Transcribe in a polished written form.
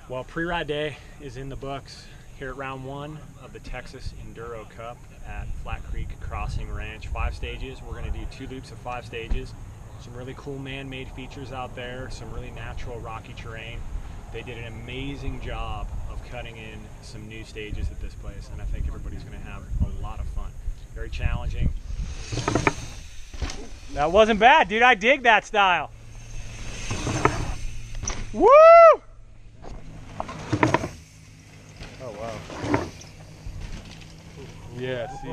Well, pre-ride day is in the books here at round 1 of the Texas Enduro Cup at Flat Creek Crossing Ranch. 5 stages. We're going to do 2 loops of 5 stages. Some really cool man-made features out there, some really natural rocky terrain. They did an amazing job of cutting in some new stages at this place, and I think everybody's going to have a lot of fun. Very challenging. That wasn't bad, dude. I dig that style. Woo! Oh, wow. Yeah, see?